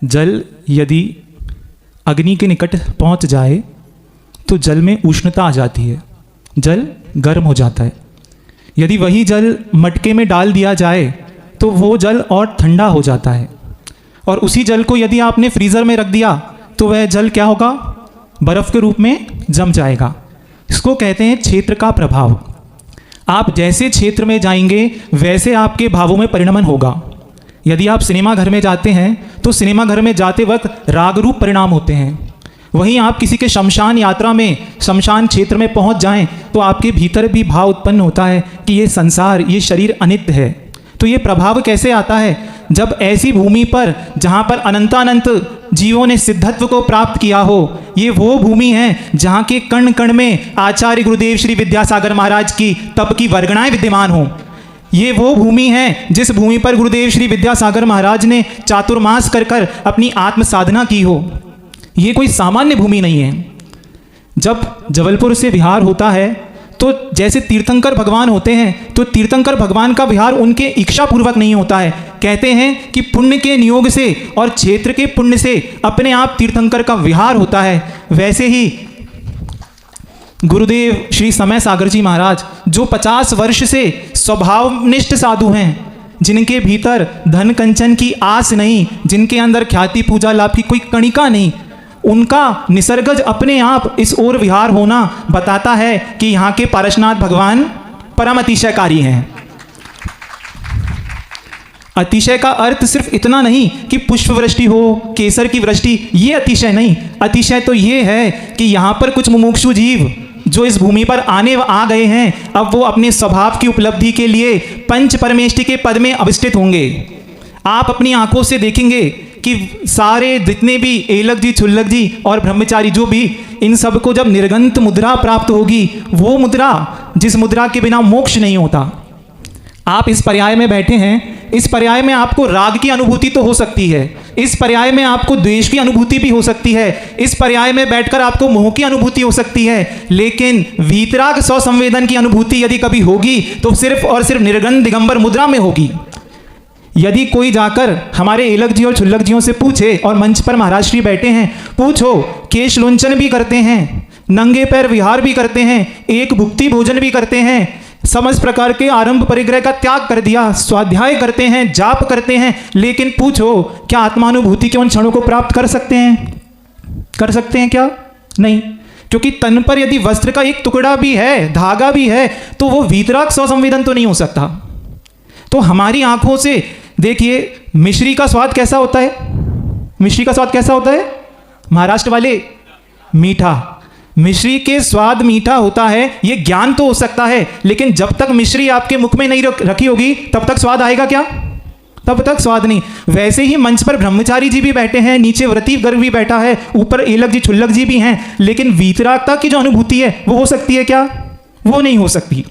जल यदि अग्नि के निकट पहुंच जाए तो जल में उष्णता आ जाती है, जल गर्म हो जाता है। यदि वही जल मटके में डाल दिया जाए तो वो जल और ठंडा हो जाता है। और उसी जल को यदि आपने फ्रीज़र में रख दिया तो वह जल क्या होगा, बर्फ़ के रूप में जम जाएगा। इसको कहते हैं क्षेत्र का प्रभाव। आप जैसे क्षेत्र में जाएंगे वैसे आपके भावों में परिणमन होगा। यदि आप सिनेमा घर में जाते हैं तो सिनेमा घर में जाते वक्त राग रूप परिणाम होते हैं। वहीं आप किसी के शमशान यात्रा में, शमशान क्षेत्र में पहुंच जाएं तो आपके भीतर भी भाव उत्पन्न होता है कि ये संसार, ये शरीर अनित्य है। तो ये प्रभाव कैसे आता है, जब ऐसी भूमि पर जहाँ पर अनंतानंत जीवों ने सिद्धत्व को प्राप्त किया हो, ये वो भूमि है जहाँ के कण कण में आचार्य गुरुदेव श्री विद्यासागर महाराज की तप की वर्गणाएं विद्यमान हों। ये वो भूमि है जिस भूमि पर गुरुदेव श्री विद्यासागर महाराज ने चातुर्मास कर कर अपनी आत्म साधना की हो। ये कोई सामान्य भूमि नहीं है। जब जबलपुर से विहार होता है तो जैसे तीर्थंकर भगवान होते हैं तो तीर्थंकर भगवान का विहार उनके इच्छा पूर्वक नहीं होता है। कहते हैं कि पुण्य के नियोग से और क्षेत्र के पुण्य से अपने आप तीर्थंकर का विहार होता है। वैसे ही गुरुदेव श्री समय सागर जी महाराज जो 50 वर्ष से स्वभावनिष्ठ साधु हैं, जिनके भीतर धन कंचन की आस नहीं, जिनके अंदर ख्याति पूजा लाभ की कोई कणिका नहीं, उनका निसर्गज अपने आप इस ओर विहार होना बताता है कि यहाँ के पारसनाथ भगवान परम अतिशयकारी हैं। अतिशय का अर्थ सिर्फ इतना नहीं कि पुष्प वृष्टि हो, केसर की वृष्टि, ये अतिशय नहीं। अतिशय तो ये है कि यहाँ पर कुछ मुमुक्षु जीव जो इस भूमि पर आ गए हैं, अब वो अपने स्वभाव की उपलब्धि के लिए पंच परमेष्टि के पद में अवस्थित होंगे। आप अपनी आंखों से देखेंगे कि सारे जितने भी एलक जी, छुल्लक जी और ब्रह्मचारी जो भी, इन सब को जब निर्गंत मुद्रा प्राप्त होगी, वो मुद्रा जिस मुद्रा के बिना मोक्ष नहीं होता। आप इस पर्याय में बैठे हैं, इस पर्याय में आपको राग की अनुभूति तो हो सकती है, इस पर्याय में आपको द्वेष की अनुभूति भी हो सकती है, इस पर्याय में बैठकर आपको मोह की अनुभूति हो सकती है, लेकिन वीतराग स्वसंवेदन की अनुभूति यदि कभी होगी तो सिर्फ और सिर्फ निर्गंध दिगंबर मुद्रा में होगी। यदि कोई जाकर हमारे एलक जी और छुल्लक जियों से पूछे, और मंच पर महाराज श्री बैठे हैं, पूछो, केश लुंचन भी करते हैं, नंगे पैर विहार भी करते हैं, एक भुक्ति भोजन भी करते हैं, समस्त प्रकार के आरंभ परिग्रह का त्याग कर दिया, स्वाध्याय करते हैं, जाप करते हैं, लेकिन पूछो क्या आत्मानुभूति के उन क्षणों को प्राप्त कर सकते हैं? कर सकते हैं क्या? नहीं, क्योंकि तन पर यदि वस्त्र का एक टुकड़ा भी है, धागा भी है, तो वो वीतराग स्वसंवेदन तो नहीं हो सकता। तो हमारी आंखों से देखिए मिश्री का स्वाद कैसा होता है? मिश्री का स्वाद कैसा होता है? महाराष्ट्र वाले, मीठा। मिश्री के स्वाद मीठा होता है, ये ज्ञान तो हो सकता है, लेकिन जब तक मिश्री आपके मुख में नहीं रखी होगी तब तक स्वाद आएगा क्या? तब तक स्वाद नहीं। वैसे ही मंच पर ब्रह्मचारी जी भी बैठे हैं, नीचे व्रती गर्ग भी बैठा है, ऊपर एलक जी, छुल्लक जी भी हैं, लेकिन वीतरागता की जो अनुभूति है वो हो सकती है क्या? वो नहीं हो सकती।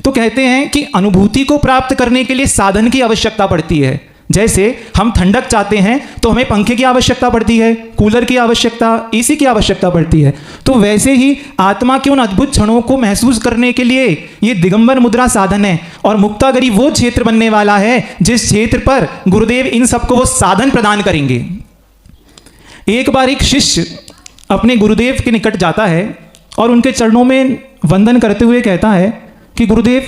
तो कहते हैं कि अनुभूति को प्राप्त करने के लिए साधन की आवश्यकता पड़ती है। जैसे हम ठंडक चाहते हैं तो हमें पंखे की आवश्यकता पड़ती है, कूलर की आवश्यकता, एसी की आवश्यकता पड़ती है। तो वैसे ही आत्मा के उन अद्भुत क्षणों को महसूस करने के लिए ये दिगंबर मुद्रा साधन है। और मुक्तागरी वो क्षेत्र बनने वाला है जिस क्षेत्र पर गुरुदेव इन सबको वो साधन प्रदान करेंगे। एक बार एक शिष्य अपने गुरुदेव के निकट जाता है और उनके चरणों में वंदन करते हुए कहता है कि गुरुदेव,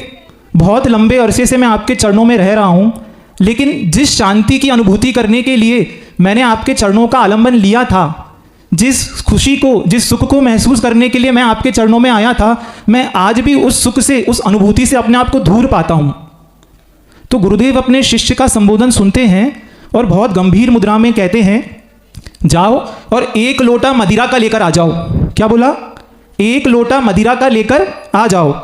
बहुत लंबे अरसे से मैं आपके चरणों में रह रहा हूँ, लेकिन जिस शांति की अनुभूति करने के लिए मैंने आपके चरणों का आलंबन लिया था, जिस खुशी को, जिस सुख को महसूस करने के लिए मैं आपके चरणों में आया था, मैं आज भी उस सुख से, उस अनुभूति से अपने आप को दूर पाता हूँ। तो गुरुदेव अपने शिष्य का संबोधन सुनते हैं और बहुत गंभीर मुद्रा में कहते हैं, जाओ और 1 लोटा मदिरा का लेकर आ जाओ। क्या बोला? 1 लोटा मदिरा का लेकर आ जाओ।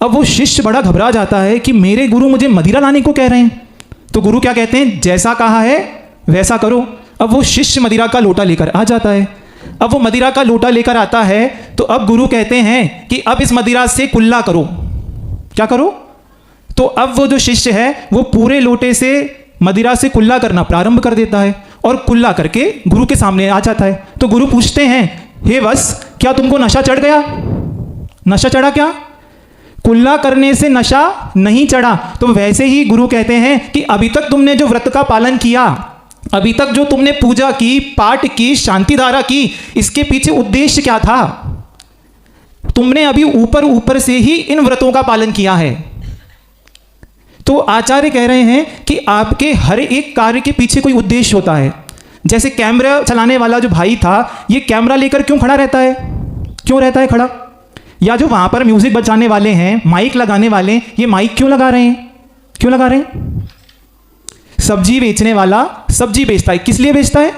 अब वो शिष्य बड़ा घबरा जाता है कि मेरे गुरु मुझे मदिरा लाने को कह रहे हैं। तो गुरु क्या कहते हैं? जैसा कहा है वैसा करो। अब वो शिष्य मदिरा का लोटा लेकर आ जाता है। अब वो मदिरा का लोटा लेकर आता है तो अब गुरु कहते हैं कि अब इस मदिरा से कुल्ला करो। क्या करो? तो अब वो जो शिष्य है वो पूरे लोटे से मदिरा से कुल्ला करना प्रारंभ कर देता है और कुल्ला करके गुरु के सामने आ जाता है। तो गुरु पूछते हैं, हे वत्स, क्या तुमको नशा चढ़ गया? नशा चढ़ा क्या? कुल्ला करने से नशा नहीं चढ़ा। तो वैसे ही गुरु कहते हैं कि अभी तक तुमने जो व्रत का पालन किया, अभी तक जो तुमने पूजा की, पाठ की, शांति धारा की, इसके पीछे उद्देश्य क्या था? तुमने अभी ऊपर ऊपर से ही इन व्रतों का पालन किया है। तो आचार्य कह रहे हैं कि आपके हर एक कार्य के पीछे कोई उद्देश्य होता है। जैसे कैमरा चलाने वाला जो भाई था, ये कैमरा लेकर क्यों खड़ा रहता है? क्यों रहता है खड़ा? या जो वहां पर म्यूजिक बजाने वाले हैं, माइक लगाने वाले, ये माइक क्यों लगा रहे हैं? क्यों लगा रहे हैं? सब्जी बेचने वाला सब्जी बेचता है, किस लिए बेचता है?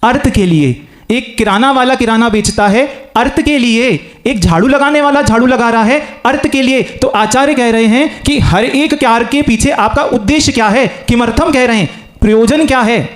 अर्थ के लिए। एक किराना वाला किराना बेचता है अर्थ के लिए, एक झाड़ू लगाने वाला झाड़ू लगा रहा है अर्थ के लिए। तो आचार्य कह रहे हैं कि हर एक कार्य के पीछे आपका उद्देश्य क्या है, किमर्थम कह रहे हैं, प्रयोजन क्या है?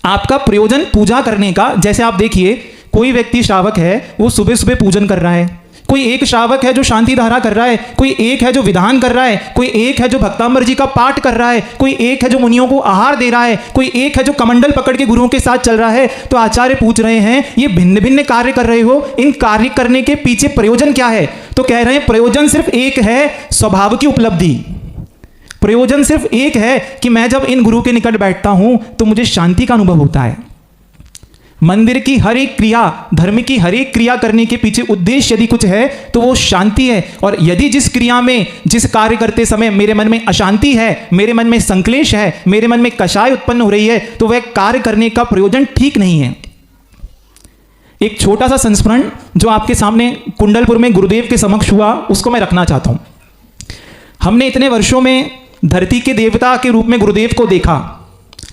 आपका प्रयोजन पूजा करने का, जैसे आप देखिए कोई व्यक्ति श्रावक है, वो सुबह सुबह पूजन कर रहा है, कोई एक श्रावक है जो शांति धारा कर रहा है, कोई एक है जो विधान कर रहा है, कोई एक है जो भक्तांबर जी का पाठ कर रहा है, कोई एक है जो मुनियों को आहार दे रहा है, कोई एक है जो कमंडल पकड़ के गुरुओं के साथ चल रहा है। तो आचार्य पूछ रहे हैं, ये भिन्न भिन्न कार्य कर रहे हो, इन कार्य करने के पीछे प्रयोजन क्या है? तो कह रहे हैं प्रयोजन सिर्फ एक है, स्वभाव की उपलब्धि। प्रयोजन सिर्फ एक है कि मैं जब इन गुरु के निकट बैठता हूं तो मुझे शांति का अनुभव होता है। मंदिर की हर एक क्रिया, धर्म की हर एक क्रिया करने के पीछे उद्देश्य यदि कुछ है तो वो शांति है। और यदि जिस क्रिया में, जिस कार्य करते समय मेरे मन में अशांति है, मेरे मन में संक्लेश है, मेरे मन में कषाय उत्पन्न हो रही है, तो वह कार्य करने का प्रयोजन ठीक नहीं है। एक छोटा सा संस्मरण जो आपके सामने कुंडलपुर में गुरुदेव के समक्ष हुआ, उसको मैं रखना चाहता हूं। हमने इतने वर्षों में धरती के देवता के रूप में गुरुदेव को देखा,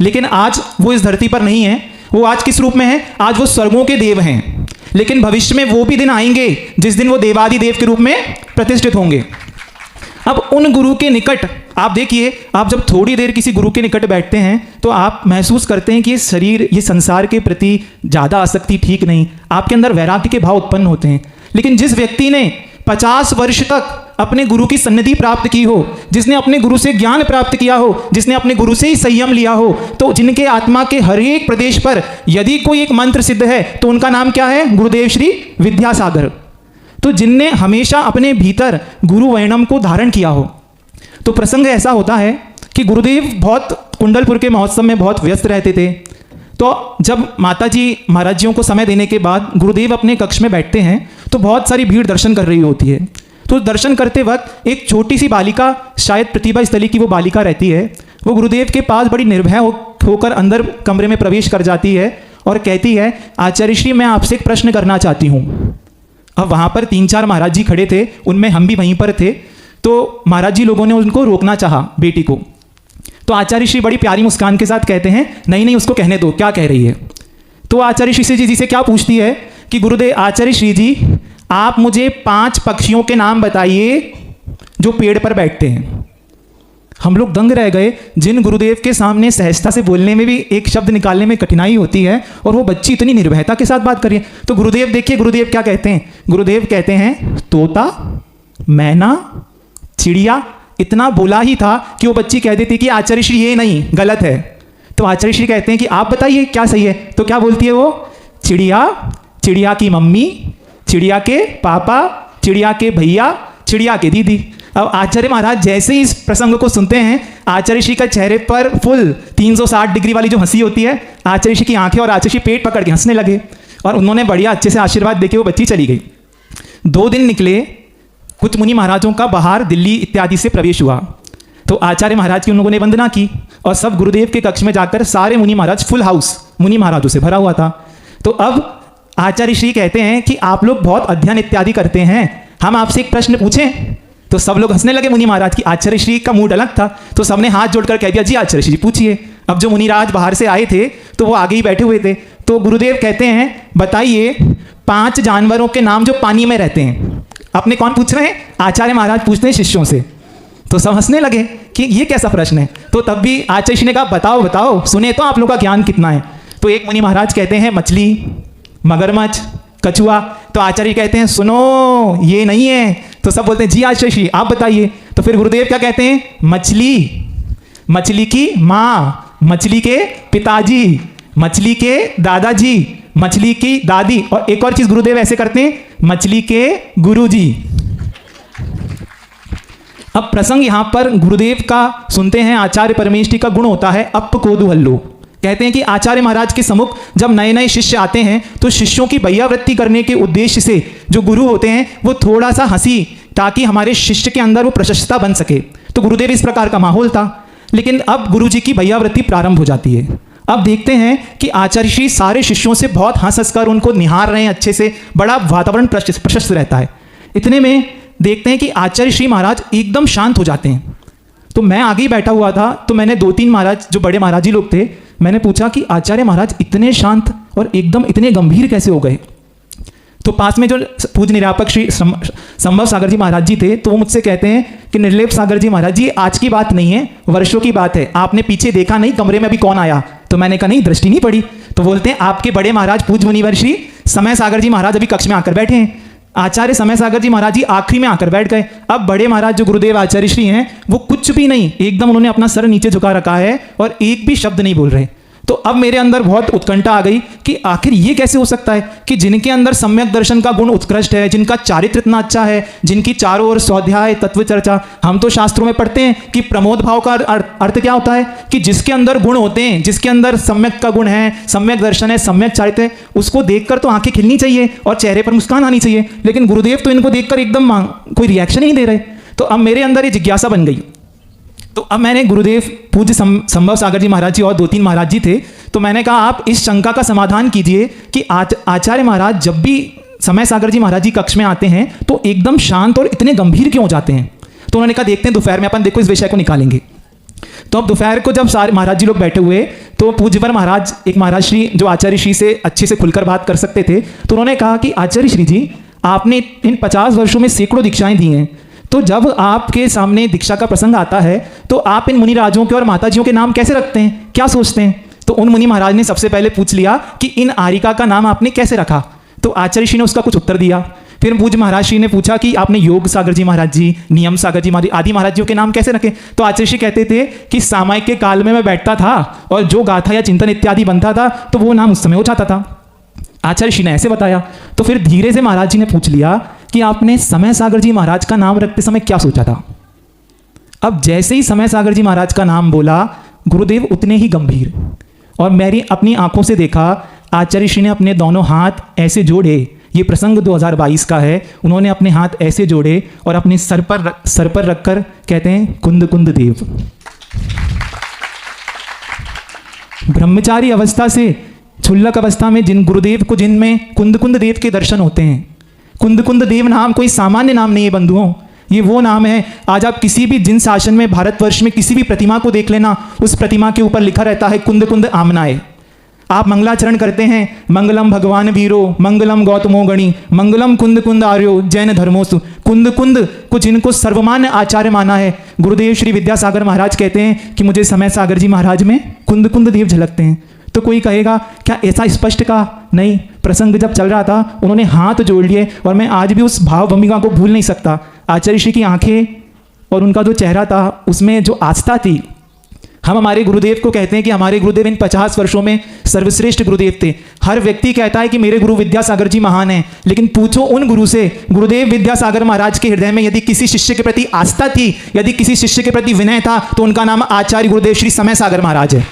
लेकिन आज वो इस धरती पर नहीं है। वो आज किस रूप में है? आज वो स्वर्गों के देव हैं। लेकिन भविष्य में वो भी दिन आएंगे जिस दिन वो देवादि देव के रूप में प्रतिष्ठित होंगे। अब उन गुरु के निकट आप देखिए, आप जब थोड़ी देर किसी गुरु के निकट बैठते हैं तो आप महसूस करते हैं कि ये शरीर, ये संसार के प्रति ज़्यादा आसक्ति ठीक नहीं, आपके अंदर वैराग्य के भाव उत्पन्न होते हैं। लेकिन जिस व्यक्ति ने 50 वर्ष तक अपने गुरु की सन्निधि प्राप्त की हो, जिसने अपने गुरु से ज्ञान प्राप्त किया हो, जिसने अपने गुरु से ही संयम लिया हो, तो जिनके आत्मा के हर एक प्रदेश पर यदि कोई एक मंत्र सिद्ध है तो उनका नाम क्या है? गुरुदेव श्री विद्यासागर। तो जिनने हमेशा अपने भीतर गुरु वैणम को धारण किया हो। तो प्रसंग ऐसा होता है कि गुरुदेव बहुत कुंडलपुर के महोत्सव में बहुत व्यस्त रहते थे। तो जब माता जी महाराज जियों को समय देने के बाद गुरुदेव अपने कक्ष में बैठते हैं तो बहुत सारी भीड़ दर्शन कर रही होती है। तो दर्शन करते वक्त एक छोटी सी बालिका, शायद प्रतिभा स्थली की वो बालिका रहती है, वो गुरुदेव के पास बड़ी निर्भय होकर अंदर कमरे में प्रवेश कर जाती है और कहती है, आचार्य श्री मैं आपसे एक प्रश्न करना चाहती हूँ। अब वहाँ पर 3-4 महाराज जी खड़े थे, उनमें हम भी वहीं पर थे। तो महाराज जी लोगों ने उनको रोकना चाहा, बेटी को। तो आचार्य श्री बड़ी प्यारी मुस्कान के साथ कहते हैं, नहीं नहीं उसको कहने दो, क्या कह रही है। तो आचार्य श्री जी से क्या पूछती है कि गुरुदेव, आचार्य श्री जी आप मुझे 5 पक्षियों के नाम बताइए जो पेड़ पर बैठते हैं। हम लोग दंग रह गए, जिन गुरुदेव के सामने सहजता से बोलने में भी एक शब्द निकालने में कठिनाई होती है, और वो बच्ची इतनी निर्भयता के साथ बात कर रही है। तो गुरुदेव देखिए, गुरुदेव क्या कहते हैं? गुरुदेव कहते हैं तोता, मैना, चिड़िया। इतना बोला ही था कि वो बच्ची कह देती कि आचार्य श्री ये नहीं, गलत है। तो आचार्य श्री कहते हैं कि आप बताइए क्या सही है। तो क्या बोलती है वो? चिड़िया, चिड़िया की मम्मी, चिड़िया के पापा, चिड़िया के भैया, चिड़िया के दीदी। अब आचार्य महाराज जैसे ही इस प्रसंग को सुनते हैं, आचार्य श्री का चेहरे पर फुल 360 डिग्री वाली जो हंसी होती है, आचार्य श्री की आंखें और आचार्य श्री पेट पकड़ के हंसने लगे, और उन्होंने बढ़िया अच्छे से आशीर्वाद देके वो बच्ची चली गई। 2 दिन निकले, कुछ मुनि महाराजों का बाहर दिल्ली इत्यादि से प्रवेश हुआ। तो आचार्य महाराज की उन लोगों ने वंदना की, और सब गुरुदेव के कक्ष में जाकर सारे मुनि महाराज, फुल हाउस मुनि महाराजों से भरा हुआ था। तो अब आचार्य श्री कहते हैं कि आप लोग बहुत अध्ययन इत्यादि करते हैं, हम आपसे एक प्रश्न पूछें। तो सब लोग हंसने लगे मुनि महाराज की। आचार्य श्री का मूड अलग था, तो सबने हाथ जोड़कर कह दिया, जी आचार्य श्री पूछिए। अब जो मुनिराज बाहर से आए थे तो वो आगे ही बैठे हुए थे। तो गुरुदेव कहते हैं, बताइए 5 जानवरों के नाम जो पानी में रहते हैं। अपने कौन पूछ रहे हैं? आचार्य महाराज पूछते हैं शिष्यों से। तो सब हंसने लगे कि ये कैसा प्रश्न है। तो तब भी आचार्य श्री ने कहा, बताओ बताओ, सुने तो आप लोगों का ज्ञान कितना है। तो एक मुनि महाराज कहते हैं मछली, मगरमच्छ, कछुआ। तो आचार्य कहते हैं सुनो ये नहीं है। तो सब बोलते हैं जी आचार्य श्री आप बताइए। तो फिर गुरुदेव क्या कहते हैं? मछली, मछली की माँ, मछली के पिताजी, मछली के दादाजी, मछली की दादी, और एक और चीज गुरुदेव ऐसे करते हैं, मछली के गुरुजी। अब प्रसंग यहां पर गुरुदेव का सुनते हैं, आचार्य परमेष्ठी का गुण होता है अप कोदुहल्लो। कहते हैं कि आचार्य महाराज के सम्मुख जब नए नए शिष्य आते हैं तो शिष्यों की वैयावृत्ति करने के उद्देश्य से जो गुरु होते हैं वो थोड़ा सा हंसी, ताकि हमारे शिष्य के अंदर वो प्रशस्तता बन सके। तो गुरुदेव इस प्रकार का माहौल था। लेकिन अब गुरु जी की वैयावृत्ति प्रारंभ हो जाती है। अब देखते हैं कि आचार्य श्री सारे शिष्यों से बहुत हंस कर उनको निहार रहे हैं अच्छे से, बड़ा वातावरण प्रशस्त रहता है। इतने में देखते हैं कि आचार्य श्री महाराज एकदम शांत हो जाते हैं। तो मैं आगे ही बैठा हुआ था, तो मैंने 2-3 महाराज जो बड़े महाराजी लोग थे, मैंने पूछा कि आचार्य महाराज इतने शांत और एकदम इतने गंभीर कैसे हो गए। तो पास में जो पूज्य निरापक श्री संभव सागर जी महाराज जी थे, तो वो मुझसे कहते हैं कि निर्लेप सागर जी महाराज जी, आज की बात नहीं है, वर्षों की बात है, आपने पीछे देखा नहीं कमरे में अभी कौन आया। तो मैंने कहा नहीं, दृष्टि नहीं पड़ी। तो बोलते हैं आपके बड़े महाराज पूज्य मुनिवर श्री समय सागर जी महाराज अभी कक्ष में आकर बैठे हैं। आचार्य समय सागर जी महाराज जी आखिरी में आकर बैठ गए। अब बड़े महाराज जो गुरुदेव आचार्य श्री हैं, वो कुछ भी नहीं, एकदम उन्होंने अपना सर नीचे झुका रखा है और एक भी शब्द नहीं बोल रहे। तो अब मेरे अंदर बहुत उत्कंठा आ गई कि आखिर ये कैसे हो सकता है कि जिनके अंदर सम्यक दर्शन का गुण उत्कृष्ट है, जिनका चारित्र इतना अच्छा है, जिनकी चारों ओर स्वाध्याय तत्व चर्चा, हम तो शास्त्रों में पढ़ते हैं कि प्रमोद भाव का अर्थ क्या होता है कि जिसके अंदर गुण होते हैं, जिसके अंदर सम्यक का गुण है, सम्यक दर्शन है, सम्यक चारित्र है, उसको देखकर तो आंखें खिलनी चाहिए और चेहरे पर मुस्कान आनी चाहिए। लेकिन गुरुदेव तो इनको देखकर एकदम कोई रिएक्शन नहीं दे रहे। तो अब मेरे अंदर ये जिज्ञासा बन गई। तो अब मैंने गुरुदेव पूज्य संभव सागर जी महाराज जी और 2-3 महाराज जी थे, तो मैंने कहा आप इस शंका का समाधान कीजिए कि आचार्य महाराज जब भी समय सागर जी महाराज जी कक्ष में आते हैं तो एकदम शांत और इतने गंभीर क्यों हो जाते हैं। तो उन्होंने कहा देखते हैं दोपहर में अपन देखो इस विषय को निकालेंगे। तो अब दोपहर को जब सारे महाराज जी लोग बैठे हुए, तो पूज्यवर महाराज, एक महाराज श्री जो आचार्य श्री से अच्छे से खुलकर बात कर सकते थे, तो उन्होंने कहा कि आचार्य श्री जी, आपने इन 50 वर्षों में सैकड़ों दीक्षाएं दी हैं, तो जब आपके सामने दीक्षा का प्रसंग आता है तो आप इन मुनि राजों के और माताजियों के नाम कैसे रखते हैं, क्या सोचते हैं। तो उन मुनि महाराज ने सबसे पहले पूछ लिया कि इन आरिका का नाम आपने कैसे रखा। तो आचार्य श्री ने उसका कुछ उत्तर दिया। फिर पूज्य महाराज श्री ने पूछा कि आपने योग सागर जी महाराज जी, नियम सागर जी महाराज आदि महाराजियों के नाम कैसे रखे। तो आचार्य श्री कहते थे कि सामायिक के काल में मैं बैठता था और जो गाथा या चिंतन इत्यादि बनता था तो वो नाम उस समय हो जाता था। आचार्य श्री ने ऐसे बताया। तो फिर धीरे से महाराज जी ने पूछ लिया कि आपने समय सागर जी महाराज का नाम रखते समय क्या सोचा था। अब जैसे ही समय सागर जी महाराज का नाम बोला, गुरुदेव उतने ही गंभीर, और मैंने अपनी आंखों से देखा आचार्य श्री ने अपने दोनों हाथ ऐसे जोड़े। ये प्रसंग 2022 का है। उन्होंने अपने हाथ ऐसे जोड़े और अपने सर पर रखकर कहते हैं कुंद कुंद देव। ब्रह्मचारी अवस्था से क्षुल्लक अवस्था में जिन गुरुदेव को, जिनमें कुंद कुंद देव के दर्शन होते हैं। कुंद कुंद देव नाम कोई सामान्य नाम नहीं है बंधुओं, ये वो नाम है। आज आप किसी भी जिन शासन में, भारतवर्ष में किसी भी प्रतिमा को देख लेना, उस प्रतिमा के ऊपर लिखा रहता है कुंद कुंद आमनाए। आप मंगलाचरण करते हैं, मंगलम भगवान वीरो, मंगलम गौतमो गणी, मंगलम कुंद कुंद आर्यो जैन धर्मोस्तु। कुंद कुंद को जिनको सर्वमान्य आचार्य माना है, गुरुदेव श्री विद्यासागर महाराज कहते हैं कि मुझे समय सागर जी महाराज में कुंद कुंद देव झलकते हैं। तो कोई कहेगा क्या ऐसा स्पष्ट कहा? नहीं, प्रसंग जब चल रहा था उन्होंने हाथ जोड़ लिए और मैं आज भी उस भाव भूमिका को भूल नहीं सकता। आचार्य श्री की आंखें और उनका जो चेहरा था उसमें जो आस्था थी। हम हमारे गुरुदेव को कहते हैं कि हमारे गुरुदेव इन 50 वर्षों में सर्वश्रेष्ठ गुरुदेव थे। हर व्यक्ति कहता है कि मेरे गुरु विद्यासागर जी महान हैं, लेकिन पूछो उन गुरु से, गुरुदेव विद्यासागर महाराज के हृदय में यदि किसी शिष्य के प्रति आस्था थी, यदि किसी शिष्य के प्रति विनय था, तो उनका नाम आचार्य गुरुदेव श्री समय सागर महाराज है।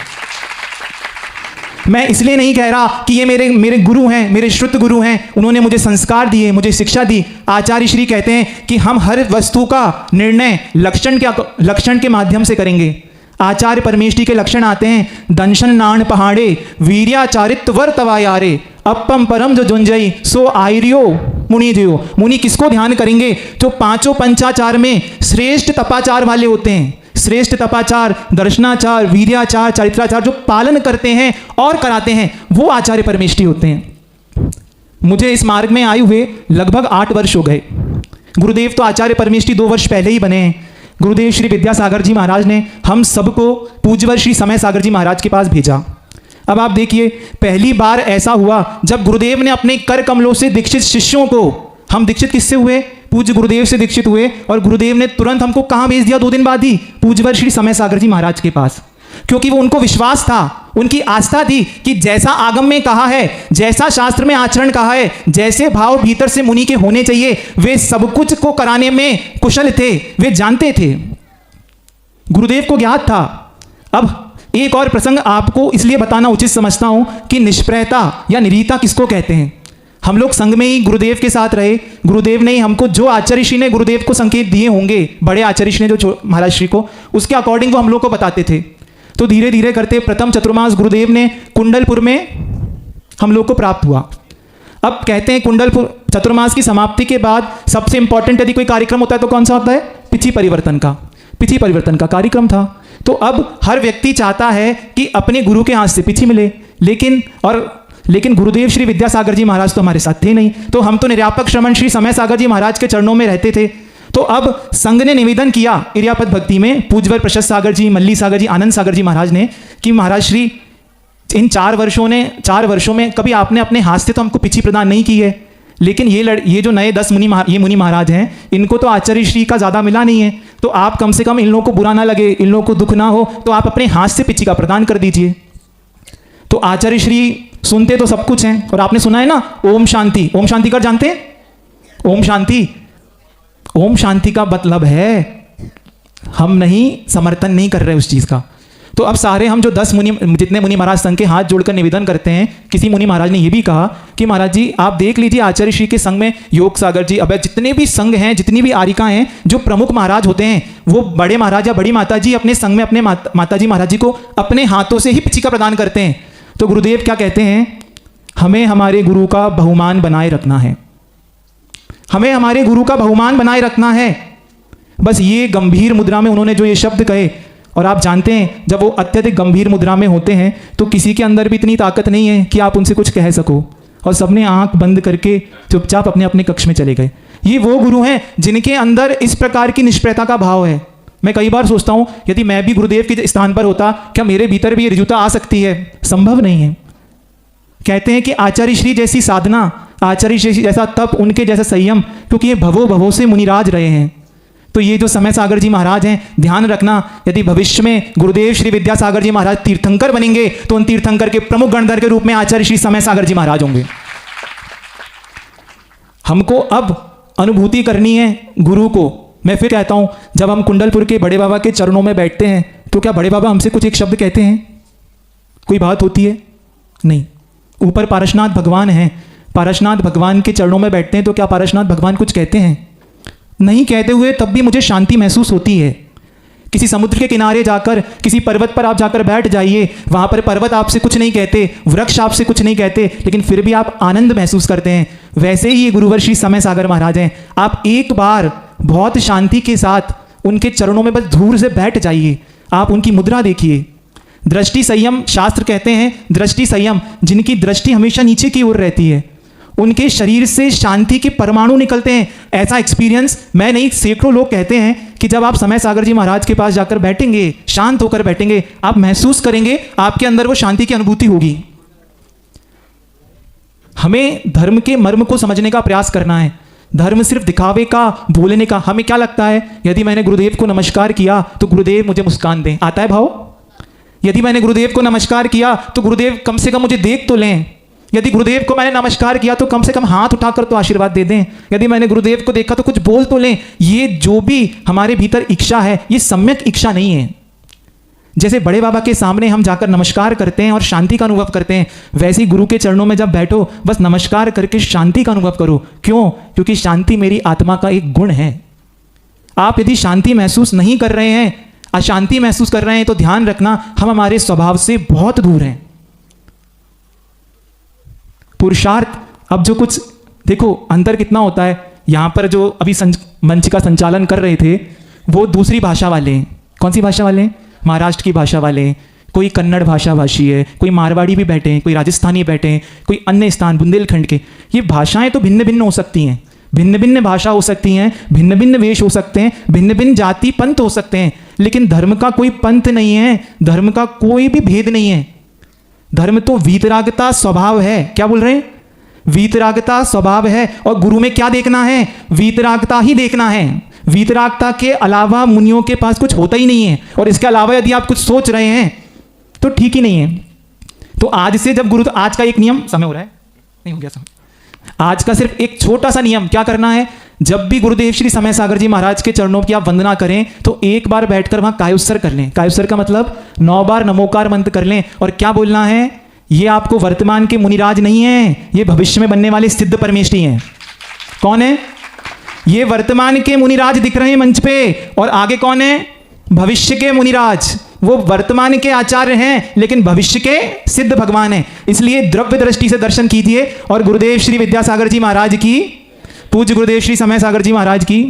मैं इसलिए नहीं कह रहा कि ये मेरे गुरु हैं, मेरे श्रुत गुरु हैं, उन्होंने मुझे संस्कार दिए, मुझे शिक्षा दी। आचार्य श्री कहते हैं कि हम हर वस्तु का निर्णय लक्षण के माध्यम से करेंगे। आचार्य परमेष्ठी के लक्षण आते हैं, दंशन नाण पहाड़े, वीर्याचारित्व वर तवायारे, अपम परम जो जुंजई सो आयरियो मुनि जियो। मुनि किसको ध्यान करेंगे? जो पांचों पंचाचार में श्रेष्ठ तपाचार वाले होते हैं। श्रेष्ठ तपाचार, दर्शनाचार, वीर्याचार, चारित्राचार जो पालन करते हैं और कराते हैं, वो आचार्य परमेष्ठी होते हैं। मुझे इस मार्ग में आए हुए लगभग 8 वर्ष हो गए। गुरुदेव तो आचार्य परमेष्ठी 2 वर्ष पहले ही बने हैं। गुरुदेव श्री विद्यासागर जी महाराज ने हम सबको पूज्यवर श्री समय सागर जी महाराज के पास भेजा। अब आप देखिए, पहली बार ऐसा हुआ जब गुरुदेव ने अपने कर कमलों से दीक्षित शिष्यों को, हम दीक्षित किससे हुए? पूज्य गुरुदेव से दीक्षित हुए, और गुरुदेव ने तुरंत हमको कहाँ भेज दिया? 2 दिन बाद ही पूज्यवर श्री समय सागर जी महाराज के पास। क्योंकि वो उनको विश्वास था, उनकी आस्था थी कि जैसा आगम में कहा है, जैसा शास्त्र में आचरण कहा है, जैसे भाव भीतर से मुनि के होने चाहिए, वे सब कुछ को कराने में कुशल थे, वे जानते थे, गुरुदेव को ज्ञात था। अब एक और प्रसंग आपको इसलिए बताना उचित समझता हूं कि निष्प्रयता या निरीता किसको कहते हैं। हम लोग संघ में ही गुरुदेव के साथ रहे, गुरुदेव ने हमको जो आचार्य श्री ने गुरुदेव को संकेत दिए होंगे, बड़े आचार्य श्री ने जो महाराज श्री को, उसके अकॉर्डिंग वो हम लोग को बताते थे। तो धीरे धीरे करते प्रथम चतुर्मास गुरुदेव ने कुंडलपुर में हम लोग को प्राप्त हुआ। अब कहते हैं कुंडलपुर चतुर्मास की समाप्ति के बाद सबसे इंपॉर्टेंट यदि कोई कार्यक्रम होता है तो कौन सा होता है? पिछी परिवर्तन का। पिछी परिवर्तन का कार्यक्रम था। तो अब हर व्यक्ति चाहता है कि अपने गुरु के हाथ से पिछी मिले, लेकिन गुरुदेव श्री विद्यासागर जी महाराज तो हमारे साथ थे नहीं। तो हम तो निर्यापक श्रमण श्री समय सागर जी महाराज के चरणों में रहते थे। तो अब संघ ने निवेदन किया इर्यापत भक्ति में, पूज्यवर प्रशस्त सागर जी, मल्ली सागर जी, आनंद सागर जी महाराज ने, कि महाराज श्री इन 4 वर्षों में कभी आपने अपने हाथ से तो हमको पिछी प्रदान नहीं की है, लेकिन ये जो नए 10 मुनि महाराज हैं, इनको तो आचार्य श्री का ज़्यादा मिला नहीं है, तो आप कम से कम इन लोगों को बुरा ना लगे, इन लोगों को दुख ना हो, तो आप अपने हाथ से पिछी का प्रदान कर दीजिए। तो आचार्य श्री सुनते तो सब कुछ हैं, और आपने सुना है ना ओम शांति। ओम शांति कर जानते हैं? ओम शांति का मतलब है हम नहीं समर्थन नहीं कर रहे उस चीज़ का। तो अब सारे हम जो 10 जितने मुनि महाराज संघ के हाथ जोड़कर निवेदन करते हैं, किसी मुनि महाराज ने यह भी कहा कि महाराज जी आप देख लीजिए आचार्य श्री के संघ में योग सागर जी, अब जितने भी संघ हैं, जितनी भी आरिकाएं हैं, जो प्रमुख महाराज होते हैं, वो बड़े महाराज या बड़ी माता जी अपने संघ में अपने माता जी महाराज जी को अपने हाथों से ही पिछी का प्रदान करते हैं। तो गुरुदेव क्या कहते हैं? हमें हमारे गुरु का बहुमान बनाए रखना है, हमें हमारे गुरु का बहुमान बनाए रखना है। बस ये गंभीर मुद्रा में उन्होंने जो ये शब्द कहे, और आप जानते हैं जब वो अत्यधिक गंभीर मुद्रा में होते हैं तो किसी के अंदर भी इतनी ताकत नहीं है कि आप उनसे कुछ कह सको, और सबने आंख बंद करके चुपचाप अपने अपने कक्ष में चले गए। ये वो गुरु हैं जिनके अंदर इस प्रकार की निष्प्रयता का भाव है। मैं कई बार सोचता हूं यदि मैं भी गुरुदेव के स्थान पर होता, क्या मेरे भीतर भी ये ऋजुता आ सकती है? संभव नहीं है। कहते हैं कि आचार्य श्री जैसी साधना, आचार्य श्री जैसा तप, उनके जैसा संयम, क्योंकि ये भवों से मुनिराज रहे हैं। तो ये जो समय सागर जी महाराज हैं, ध्यान रखना, यदि भविष्य में गुरुदेव श्री विद्यासागर जी महाराज तीर्थंकर बनेंगे तो उन तीर्थंकर के प्रमुख गणधर के रूप में आचार्य श्री समय सागर जी महाराज होंगे। हमको अब अनुभूति करनी है गुरु को। मैं फिर कहता हूं, जब हम कुंडलपुर के बड़े बाबा के चरणों में बैठते हैं तो क्या बड़े बाबा हमसे कुछ एक शब्द कहते हैं? कोई बात होती है? नहीं। ऊपर पारसनाथ भगवान हैं, पारसनाथ भगवान के चरणों में बैठते हैं तो क्या पारसनाथ भगवान कुछ कहते हैं? नहीं कहते हुए तब भी मुझे शांति महसूस होती है। किसी समुद्र के किनारे जाकर, किसी पर्वत पर आप जाकर बैठ जाइए, वहां पर पर्वत आपसे कुछ नहीं कहते, वृक्ष आपसे कुछ नहीं कहते, लेकिन फिर भी आप आनंद महसूस करते हैं। वैसे ही ये गुरुवर श्री समय सागर महाराज हैं। आप एक बार बहुत शांति के साथ उनके चरणों में बस दूर से बैठ जाइए, आप उनकी मुद्रा देखिए। दृष्टि संयम, शास्त्र कहते हैं दृष्टि संयम, जिनकी दृष्टि हमेशा नीचे की ओर रहती है, उनके शरीर से शांति के परमाणु निकलते हैं। ऐसा एक्सपीरियंस मैं नहीं, सैकड़ों लोग कहते हैं कि जब आप समय सागर जी महाराज के पास जाकर बैठेंगे, शांत होकर बैठेंगे, आप महसूस करेंगे आपके अंदर वो शांति की अनुभूति होगी। हमें धर्म के मर्म को समझने का प्रयास करना है। धर्म सिर्फ दिखावे का, बोलने का। हमें क्या लगता है यदि मैंने गुरुदेव को नमस्कार किया तो गुरुदेव मुझे मुस्कान दें, आता है भाव? यदि मैंने गुरुदेव को नमस्कार किया तो गुरुदेव कम से कम मुझे देख तो लें। यदि गुरुदेव को मैंने नमस्कार किया तो कम से कम हाथ उठाकर तो आशीर्वाद दे दें। यदि मैंने गुरुदेव को देखा तो कुछ बोल तो लें। ये जो भी हमारे भीतर इच्छा है, ये सम्यक इच्छा नहीं है। जैसे बड़े बाबा के सामने हम जाकर नमस्कार करते हैं और शांति का अनुभव करते हैं, वैसे ही गुरु के चरणों में जब बैठो बस नमस्कार करके शांति का अनुभव करो। क्यों? क्योंकि शांति मेरी आत्मा का एक गुण है। आप यदि शांति महसूस नहीं कर रहे हैं, अशांति महसूस कर रहे हैं, तो ध्यान रखना हम हमारे स्वभाव से बहुत दूर हैं। पुरुषार्थ, अब जो कुछ देखो अंतर कितना होता है। यहां पर जो अभी मंच का संचालन कर रहे थे वो दूसरी भाषा वाले हैं। कौन सी भाषा वाले हैं? महाराष्ट्र की भाषा वाले हैं, कोई कन्नड़ भाषा भाषी है, कोई मारवाड़ी भी बैठे हैं, कोई राजस्थानी बैठे हैं, कोई अन्य स्थान बुंदेलखंड के। ये भाषाएं तो भिन्न भिन्न हो सकती हैं, भिन्न भिन्न भाषा हो सकती हैं, भिन्न भिन्न वेश हो सकते हैं, भिन्न भिन्न जाति पंथ हो सकते हैं, लेकिन धर्म का कोई पंथ नहीं है, धर्म का कोई भी भेद नहीं है। धर्म तो वीतरागता स्वभाव है। क्या बोल रहे हैं? वीतरागता स्वभाव है। और गुरु में क्या देखना है? वीतरागता ही देखना है। वीतरागता के अलावा मुनियों के पास कुछ होता ही नहीं है। और इसके अलावा यदि आप कुछ सोच रहे हैं तो ठीक ही नहीं है। तो आज से जब गुरु, आज का एक नियम, समय हो रहा है? नहीं हो गया समय। आज का सिर्फ एक छोटा सा नियम क्या करना है? जब भी गुरुदेव श्री समय सागर जी महाराज के चरणों की आप वंदना करें तो एक बार बैठकर वहां कायोत्सर कर लें। कायोत्सर का मतलब 9 बार नमोकार मंत्र कर लें। और क्या बोलना है, ये आपको वर्तमान के मुनिराज नहीं है, ये भविष्य में बनने वाले सिद्ध परमेष्ठी हैं। कौन है ये? वर्तमान के मुनिराज दिख रहे हैं मंच पे, और आगे कौन है? भविष्य के मुनिराज। वो वर्तमान के आचार्य हैं लेकिन भविष्य के सिद्ध भगवान हैं। इसलिए द्रव्य दृष्टि से दर्शन कीजिए और गुरुदेव श्री विद्यासागर जी महाराज की, पूज्य गुरुदेव श्री समय सागर जी महाराज की